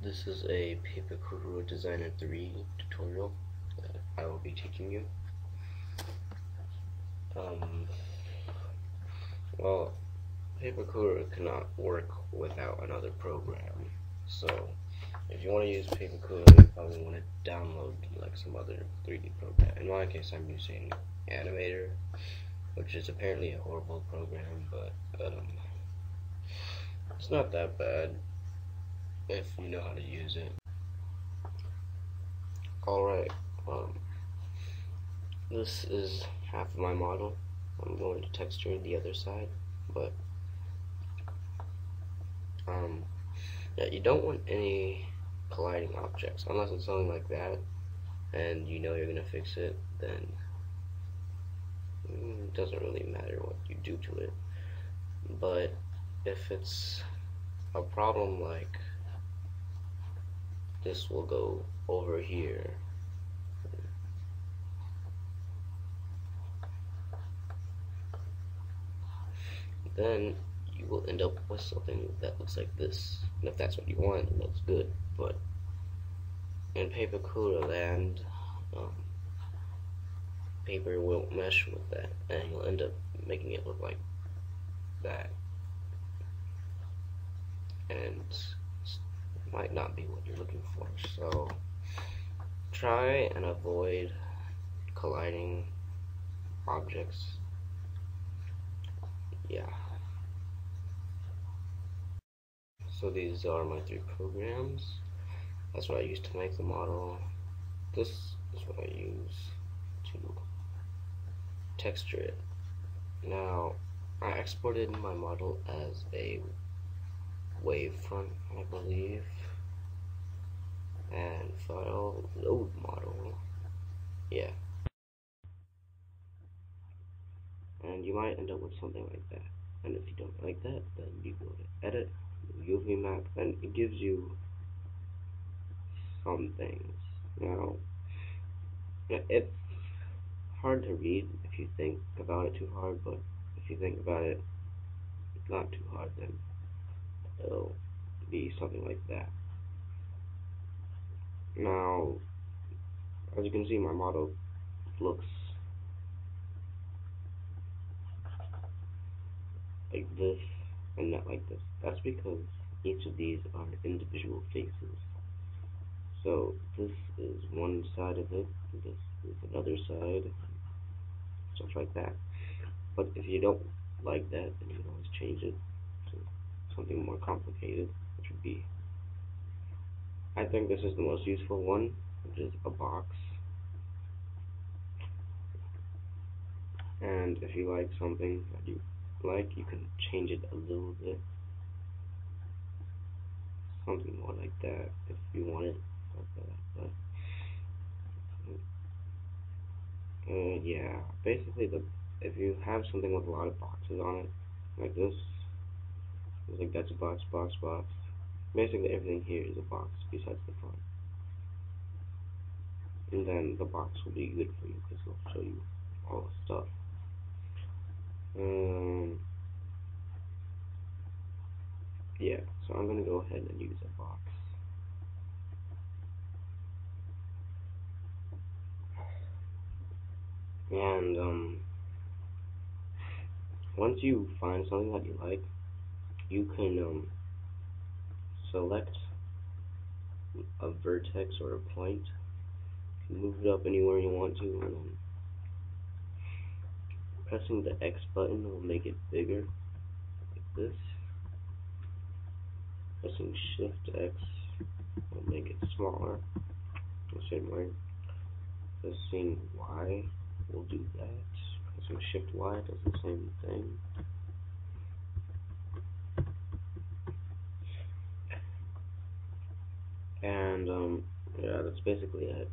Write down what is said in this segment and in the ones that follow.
This is a Pepakura Designer 3 tutorial that I will be teaching you. Um, well, Pepakura cannot work without another program. So, if you want to use Pepakura, you probably want to download like some other 3D program. In my case, I'm using Animator, which is apparently a horrible program, but it's not that bad if you know how to use it. Alright, um, this is half of my model. I'm going to texture the other side, but yeah, you don't want any colliding objects unless it's something like that, and you know you're gonna fix it. Then it doesn't really matter what you do to it. But if it's a problem like this will go over here, then you will end up with something that looks like this. And if that's what you want, then that's good. But in Pepakura land, um, paper won't mesh with that, and you'll end up making it look like that, and it might not be what you're looking for. So try and avoid colliding objects. Yeah. So these are my 3 programs. That's what I used to make the model. This is what I use to texture it. Now, I exported my model as a wavefront, I believe, and file load model. Yeah. And you might end up with something like that. And if you don't like that, then you go to edit, UV map, and it gives you some things. Now, it's hard to read if you think about it too hard, but if you think about it not too hard, then it'll be something like that. Now, as you can see, my model looks like this and not like this. That's because each of these are individual faces. So this is one side of it, this is another side, stuff like that. But if you don't like that, then you can always change it to something more complicated, which would be, I think this is the most useful one, which is a box. And if you like something that you like, you can change it a little bit, something more like that if you want it like that. But yeah, basically if you have something with a lot of boxes on it, like this, it's like that's a box, box, box. Basically everything here is a box besides the front. And then the box will be good for you because it'll show you all the stuff. Yeah, so I'm gonna go ahead and use a box. And once you find something that you like, you can select a vertex or a point, you can move it up anywhere you want to, and then pressing the X button will make it bigger, like this. Pressing Shift X will make it smaller, the same way. Pressing Y will do that. Pressing Shift Y does the same thing. And yeah, that's basically it.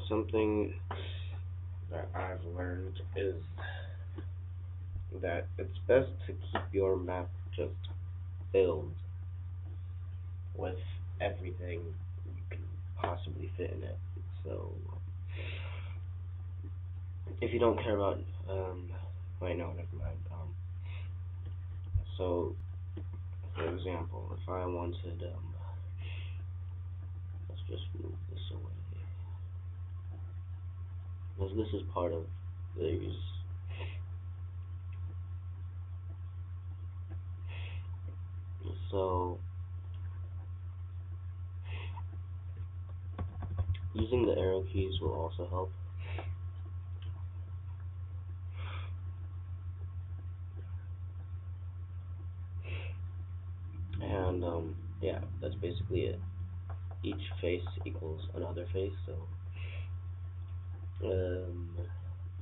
Something that I've learned is that it's best to keep your map just filled with everything you can possibly fit in it. So if you don't care about wait, no, never mind. So For example, if I wanted, let's just move this away, because this is part of these. So, using the arrow keys will also help. And, yeah, that's basically it. Each face equals another face, so,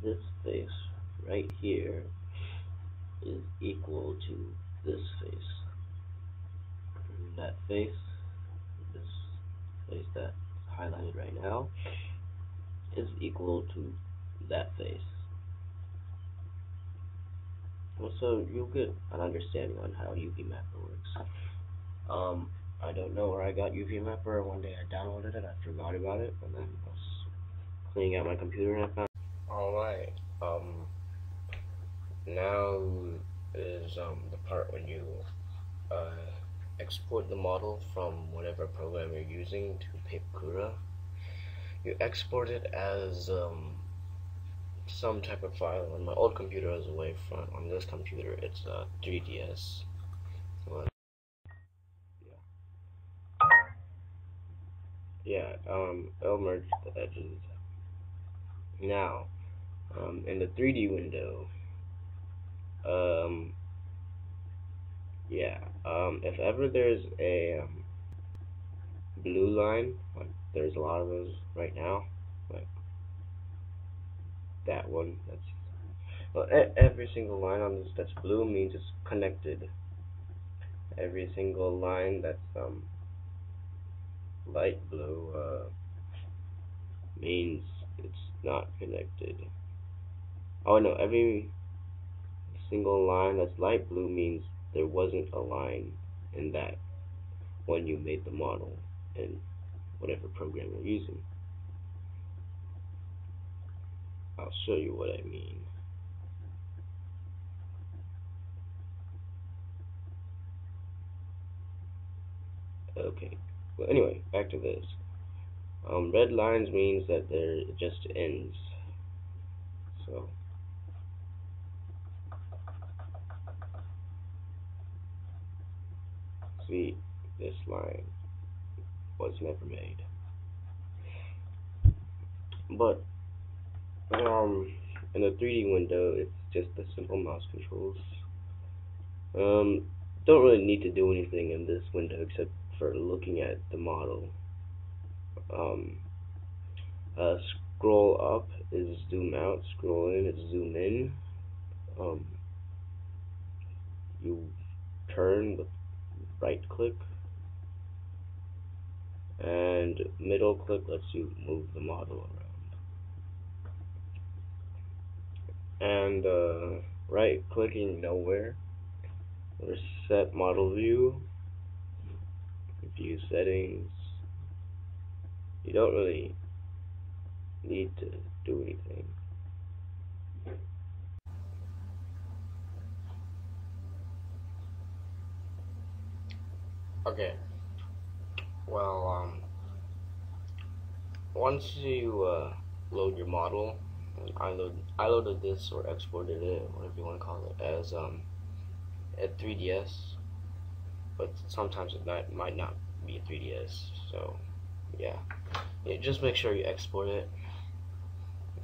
this face right here is equal to this face. And that face, this face that's highlighted right now, is equal to that face. So you'll get an understanding on how UV Mapper works. I don't know where I got UV Mapper. One day I downloaded it, I forgot about it, and then I was cleaning out my computer and I found it. Alright, now is the part when you uh, export the model from whatever program you're using to Pepakura. You export it as some type of file. On my old computer is a wavefront. On this computer it's a 3DS. So, yeah, it'll merge the edges. Now, in the 3D window, um, yeah, if ever there's a blue line, like there's a lot of those right now, like that one, that's, well, every single line on this that's blue means it's connected. Every single line that's light blue means it's not connected. Oh no, every single line that's light blue means there wasn't a line in that when you made the model in whatever program you're using. I'll show you what I mean. Okay, well anyway, back to this. Red lines means that it just ends. So, see, this line was never made. But, in the 3D window, it's just the simple mouse controls. Don't really need to do anything in this window except for looking at the model. Um, Scroll up is zoom out, scroll in is zoom in. Um, you turn with right click, and middle click lets you move the model around. And right clicking nowhere, or set model view, view settings. You don't really need to do anything. Okay, well, once you load your model, I loaded this or exported it, whatever you want to call it, as a 3DS, but sometimes it might not be a 3DS. So yeah, just make sure you export it,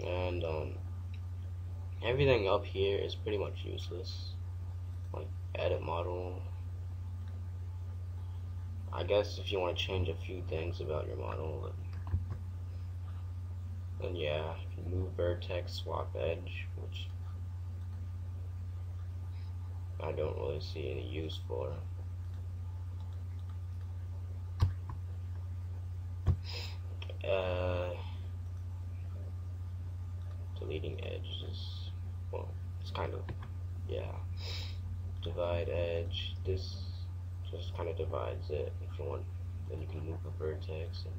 and everything up here is pretty much useless. Like edit model. I guess if you want to change a few things about your model, then yeah, move vertex, swap edge, which I don't really see any use for. Deleting edges, well, it's kind of, yeah. Divide edge, this just kind of divides it. If you want, then you can move a vertex and